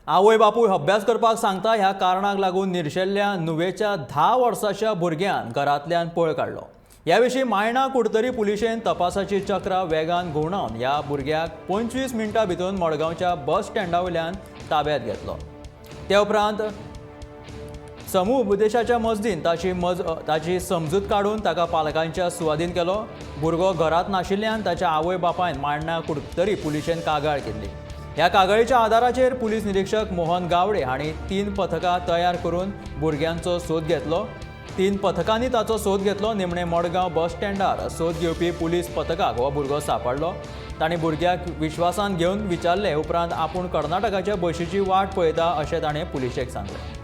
आवय बापूय अभ्यास करपाक सांगता ह्या कारणाक लागून निर्शेल्ल्या नुवेच्या 10 वर्साच्या भुरग्यान घरांतल्यान पळ काडलो। ह्या विशीं मायणा कुडतरी पुलिशेन तपासाची चक्रां वेगान घुवणावन ह्या भुरग्याक 25 मिनटां भितर मडगांवच्या बस स्टँडावयल्यान ताब्यात घेतलो। ते उपरांत समूह उपदेशाच्या मजतीन ताची समजूत काडून ताका पालकांच्या सुवाधीन केलो। भुरगो घरांत नाशिल्ल्यान ताच्या आवय बापायन मायणा कुडतरी पुलिशेन कागाळ केल्ली। ह्या कागाळीच्या आदाराचेर पुलीस निरीक्षक मोहन गावडे हांणी 3 पथकां तयार करून भुरग्यांचो सोद घेतलो। 3 पथकांनी ताचो सोद घेतलो। निमणे मडगांव बस स्टँडार सोद घेवपी पुलीस पथकाक हो भुरगो सांपडलो। तांणी भुरग्याक विश्वासान घेवन विचारले उपरांत आपूण कर्नाटकाच्या बशीची वाट पळयता अशें ताणें पुलिशेक सांगलें।